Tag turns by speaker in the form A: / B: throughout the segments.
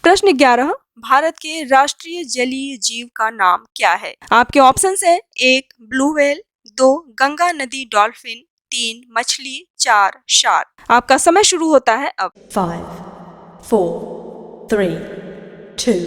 A: प्रश्न 11, भारत के राष्ट्रीय जलीय जीव का नाम क्या है? आपके ऑप्शंस हैं, 1 ब्लू व्हेल, 2 गंगा नदी डॉल्फिन, 3 मछली, 4 शार्क। आपका समय शुरू होता है अब।
B: 5, 4, 3, 2,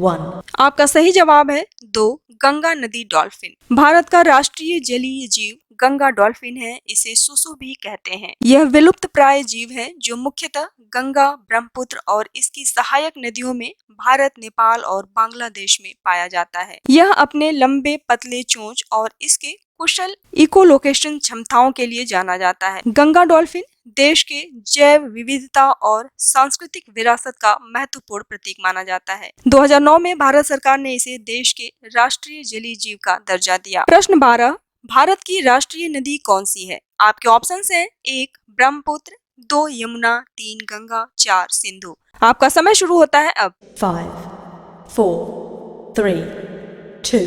B: 1।
A: आपका सही जवाब है 2 गंगा नदी डॉल्फिन। भारत का राष्ट्रीय जलीय जीव गंगा डॉल्फिन है। इसे सुसु भी कहते हैं। यह विलुप्त प्राय जीव है जो मुख्यतः गंगा, ब्रह्मपुत्र और इसकी सहायक नदियों में भारत, नेपाल और बांग्लादेश में पाया जाता है। यह अपने लंबे पतले चोंच और इसके कुशल इकोलोकेशन क्षमताओं के लिए जाना जाता है। गंगा डॉल्फिन देश के जैव विविधता और सांस्कृतिक विरासत का महत्वपूर्ण प्रतीक माना जाता है। 2009 में भारत सरकार ने इसे देश के राष्ट्रीय जलीय जीव का दर्जा दिया। प्रश्न 12, भारत की राष्ट्रीय नदी कौन सी है? आपके ऑप्शंस हैं, 1 ब्रह्मपुत्र, 2 यमुना, 3 गंगा, 4 सिंधु। आपका समय शुरू होता है अब।
B: 5, 4, 3, 2,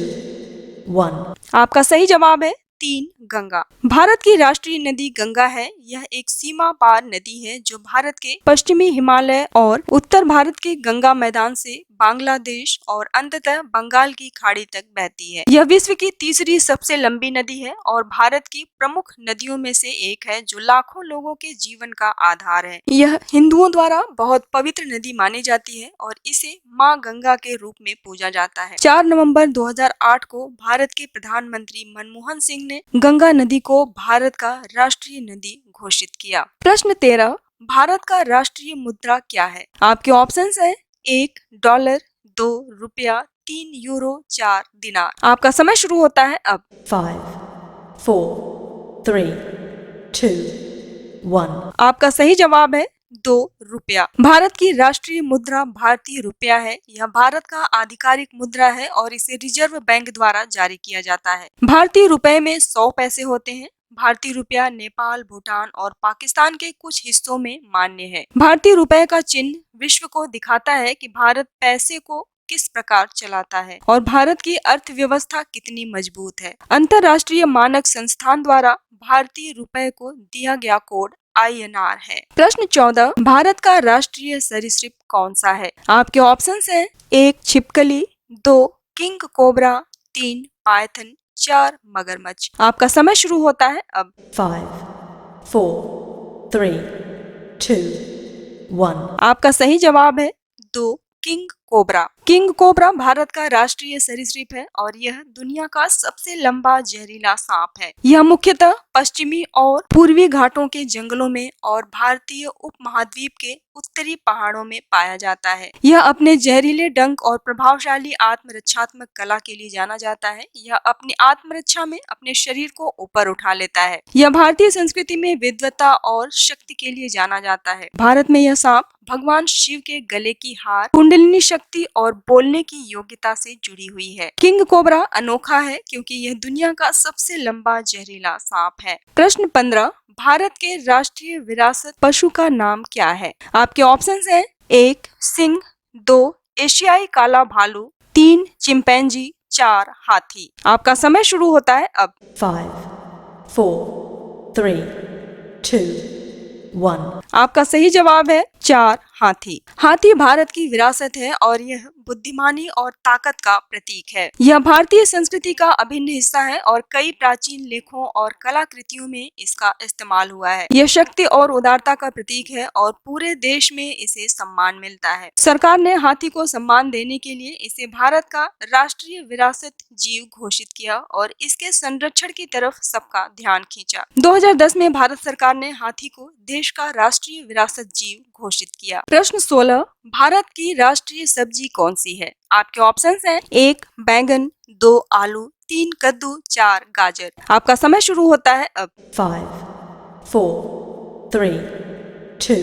B: 1।
A: आपका सही जवाब है 3 गंगा। भारत की राष्ट्रीय नदी गंगा है। यह एक सीमा पार नदी है जो भारत के पश्चिमी हिमालय और उत्तर भारत के गंगा मैदान से बांग्लादेश और अंततः बंगाल की खाड़ी तक बहती है। यह विश्व की तीसरी सबसे लंबी नदी है और भारत की प्रमुख नदियों में से एक है जो लाखों लोगों के जीवन का आधार है। यह हिंदुओं द्वारा बहुत पवित्र नदी मानी जाती है और इसे माँ गंगा के रूप में पूजा जाता है। 4 नवंबर 2008 को भारत के प्रधानमंत्री मनमोहन सिंह ने गंगा नदी को भारत का राष्ट्रीय नदी घोषित किया। प्रश्न 13, भारत का राष्ट्रीय मुद्रा क्या है? आपके ऑप्शंस हैं, 1 डॉलर, 2 रुपया, 3 यूरो, 4 दिनार। आपका समय शुरू होता है अब।
B: 5, 4, 3, 2, 1।
A: आपका सही जवाब है 2 रुपया। भारत की राष्ट्रीय मुद्रा भारतीय रुपया है। यह भारत का आधिकारिक मुद्रा है और इसे रिजर्व बैंक द्वारा जारी किया जाता है। भारतीय रुपए में 100 पैसे होते हैं। भारतीय रुपया नेपाल, भूटान और पाकिस्तान के कुछ हिस्सों में मान्य है। भारतीय रुपए का चिन्ह विश्व को दिखाता है कि भारत पैसे को किस प्रकार चलाता है और भारत की अर्थव्यवस्था कितनी मजबूत है। अंतर्राष्ट्रीय मानक संस्थान द्वारा भारतीय रुपए को दिया गया कोड INR है। प्रश्न 14, भारत का राष्ट्रीय सरीसृप कौन सा है? आपके ऑप्शंस हैं, 1 छिपकली, 2 किंग कोबरा, 3 पायथन, 4 मगरमच्छ। आपका समय शुरू होता है अब।
B: 5, 4, 3, 2, 1।
A: आपका सही जवाब है 2 king cobra. King cobra Bharat का राष्ट्रीय सरीसृप है और यह दुनिया का सबसे लंबा जहरीला सांप है। यह मुख्यतः पश्चिमी और पूर्वी घाटों के जंगलों में और भारतीय उपमहाद्वीप के उत्तरी पहाड़ों में पाया जाता है। यह अपने जहरीले डंक और प्रभावशाली आत्मरक्षात्मक कला के लिए जाना जाता है। यह अपनी आत्मरक्षा में अपने शरीर को ऊपर उठा लेता है। यह भारतीय संस्कृति में विद्वता और शक्ति के लिए जाना जाता है। भारत में यह सांप भगवान शिव के गले की हार, कुंडलिनी शक्ति और बोलने की योग्यता से जुड़ी हुई है। किंग कोबरा अनोखा है क्योंकि यह दुनिया का सबसे लंबा जहरीला सांप है। प्रश्न 15, भारत के राष्ट्रीय विरासत पशु का नाम क्या है? आपके ऑप्शंस हैं, 1 सिंह, 2 एशियाई काला भालू, 3 चिंपैंजी, 4 हाथी। आपका समय शुरू होता है अब।
B: 5, 4, 3, 2, 1।
A: आपका सही जवाब है 4 हाथी। हाथी भारत की विरासत है और यह बुद्धिमानी और ताकत का प्रतीक है। यह भारतीय संस्कृति का अभिन्न हिस्सा है और कई प्राचीन लेखों और कलाकृतियों में इसका इस्तेमाल हुआ है। यह शक्ति और उदारता का प्रतीक है और पूरे देश में इसे सम्मान मिलता है। सरकार ने हाथी को सम्मान देने के लिए इसे भारत का राष्ट्रीय विरासत जीव घोषित किया और इसके संरक्षण की तरफ सबका ध्यान खींचा। 2010 में भारत सरकार ने हाथी को देश का राष्ट्रीय विरासत जीव घोषित किया। प्रश्न 16, भारत की राष्ट्रीय सब्जी कौन सी है? आपके ऑप्शंस हैं, 1 बैंगन, 2 आलू, 3 कद्दू, 4 गाजर। आपका समय शुरू होता है अब।
B: 5, 4, 3, 2,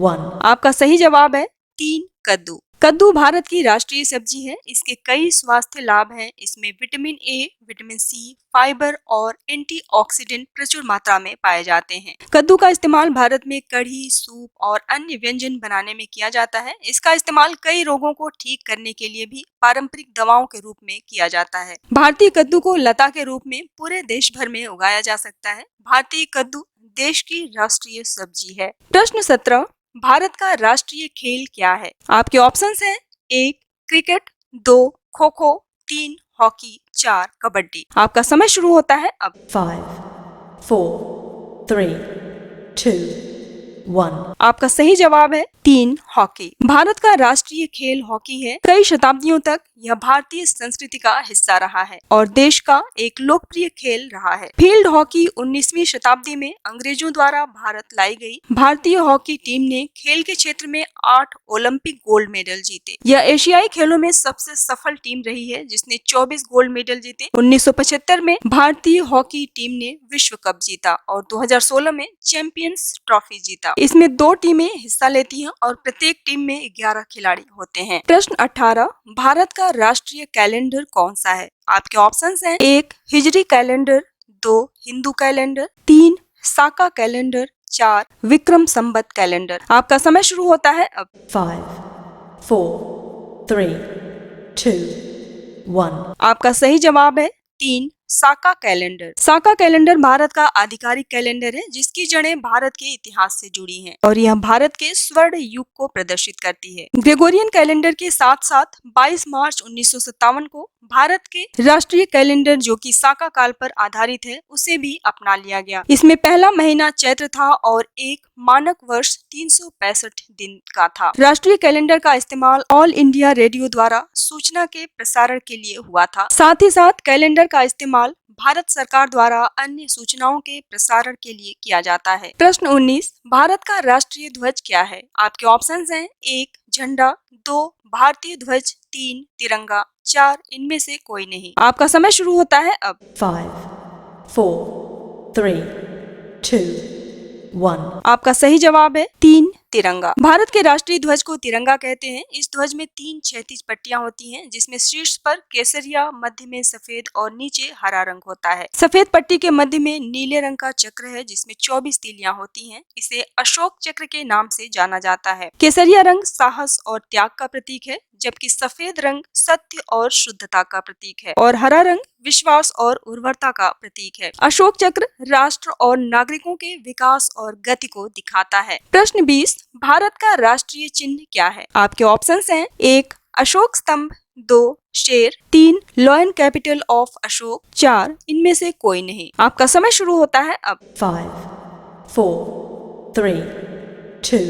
B: 1।
A: आपका सही जवाब है 3 कद्दू। कद्दू भारत की राष्ट्रीय सब्जी है। इसके कई स्वास्थ्य लाभ हैं। इसमें vitamin A, vitamin C, fibre और एंटीऑक्सीडेंट प्रचुर मात्रा में पाए जाते हैं। कद्दू का इस्तेमाल भारत में कढ़ी, सूप और अन्य व्यंजन बनाने में किया जाता है। इसका इस्तेमाल कई रोगों को ठीक करने के लिए भी पारंपरिक दवाओं के रूप में किया जाता है। भारतीय कद्दू को लता के रूप में पूरे देश भर में उगाया जा सकता है। भारतीय कद्दू देश की राष्ट्रीय सब्जी है। प्रश्न 17, भारत का राष्ट्रीय खेल क्या है? आपके ऑप्शंस हैं 1 क्रिकेट, 2 खो खो, 3 हॉकी, 4 कबड्डी। आपका समय शुरू होता है अब।
B: 5, 4, 3, 2, 1.
A: आपका सही जवाब है 3 हॉकी। भारत का राष्ट्रीय खेल हॉकी है। कई शताब्दियों तक यह भारतीय संस्कृति का हिस्सा रहा है और देश का एक लोकप्रिय खेल रहा है। फील्ड हॉकी 19वीं शताब्दी में अंग्रेजों द्वारा भारत लाई गई। भारतीय हॉकी टीम ने खेल के क्षेत्र में 8 ओलंपिक गोल्ड मेडल जीते। यह एशियाई खेलों में सबसे सफल टीम रही है जिसने 24 गोल्ड मेडल जीते। 1975 में भारतीय हॉकी टीम ने विश्व कप जीता और 2016 में चैंपियंस ट्रॉफी जीता। इसमें 2 टीमें हिस्सा लेती हैं और प्रत्येक टीम में 11 खिलाड़ी होते हैं। प्रश्न 18, भारत का राष्ट्रीय कैलेंडर कौन सा है? आपके ऑप्शंस हैं 1 हिजरी कैलेंडर, 2 हिंदू कैलेंडर, 3 साका कैलेंडर, 4 विक्रम संवत कैलेंडर। आपका समय शुरू होता है अब।
B: 5, 4, 3, 2, 1.
A: आपका सही जवाब है 3 साका कैलेंडर। साका कैलेंडर भारत का आधिकारिक कैलेंडर है जिसकी जड़ें भारत के इतिहास से जुड़ी हैं और यह भारत के स्वर्ण युग को प्रदर्शित करती है। ग्रेगोरियन कैलेंडर के साथ साथ 22 मार्च 1957 को भारत के राष्ट्रीय कैलेंडर जो कि साका काल पर आधारित है उसे भी अपना लिया गया। इसमें पहला महीना चैत्र था और एक मानक वर्ष 365 दिन का था। राष्ट्रीय कैलेंडर का इस्तेमाल ऑल इंडिया रेडियो द्वारा सूचना के प्रसारण के लिए हुआ था। साथ ही साथ कैलेंडर का इस्तेमाल भारत सरकार द्वारा अन्य सूचनाओं के प्रसारण के लिए किया जाता है। प्रश्न 19, भारत का राष्ट्रीय ध्वज क्या है? आपके ऑप्शंस हैं 1 झंडा, 2 भारतीय ध्वज, 3 तिरंगा, 4 इनमें से कोई नहीं। आपका समय शुरू होता है अब।
B: 5, 4, 3, 2, 1.
A: आपका सही जवाब है 3 तिरंगा। भारत के राष्ट्रीय ध्वज को तिरंगा कहते हैं। इस ध्वज में 3 क्षैतिज पट्टियां होती हैं जिसमें शीर्ष पर केसरिया, मध्य में सफेद और नीचे हरा रंग होता है। सफेद पट्टी के मध्य में नीले रंग का चक्र है जिसमें 24 तीलियां होती हैं। इसे अशोक चक्र के नाम से जाना जाता है। केसरिया रंग साहस और त्याग का प्रतीक है जबकि सफेद रंग सत्य और शुद्धता का प्रतीक है और हरा रंग विश्वास और उर्वरता का प्रतीक है। अशोक चक्र राष्ट्र और नागरिकों के विकास और गति को दिखाता है। प्रश्न 20, भारत का राष्ट्रीय चिन्ह क्या है? आपके ऑप्शंस हैं 1 अशोक स्तंभ, 2 शेर, 3 लॉयन कैपिटल ऑफ अशोक, 4 इनमें से कोई नहीं। आपका समय शुरू होता है अब।
B: 5, 4, 3, 2,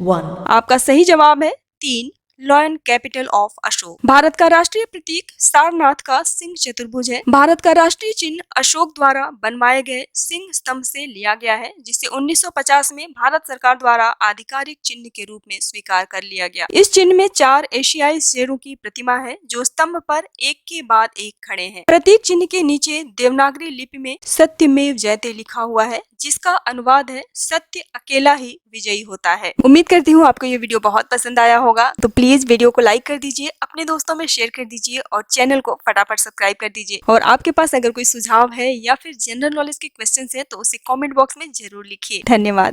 B: 1.
A: आपका सही जवाब है 3 lion capital of Ashok. Bharat का राष्ट्रीय प्रतीक सारनाथ का सिंह चतुर्भुज है। भारत का राष्ट्रीय चिन्ह अशोक द्वारा बनवाए गए सिंह स्तंभ से लिया गया है जिसे 1950 में भारत सरकार द्वारा आधिकारिक चिन्ह के रूप में स्वीकार कर लिया गया। इस चिन्ह में 4 एशियाई शेरों की प्रतिमा है जो स्तंभ पर एक के बाद एक खड़े हैं। प्रतीक चिन्ह के नीचे देवनागरी लिपि में सत्यमेव जयते लिखा हुआ है जिसका अनुवाद है सत्य अकेला ही विजयी होता है। उम्मीद करती हूँ आपको ये वीडियो बहुत पसंद आया होगा, तो प्लीज वीडियो को लाइक कर दीजिए, अपने दोस्तों में शेयर कर दीजिए और चैनल को फटाफट सब्सक्राइब कर दीजिए। और आपके पास अगर कोई सुझाव है या फिर जनरल नॉलेज के क्वेश्चन है तो उसे कॉमेंट बॉक्स में जरूर लिखिए। धन्यवाद।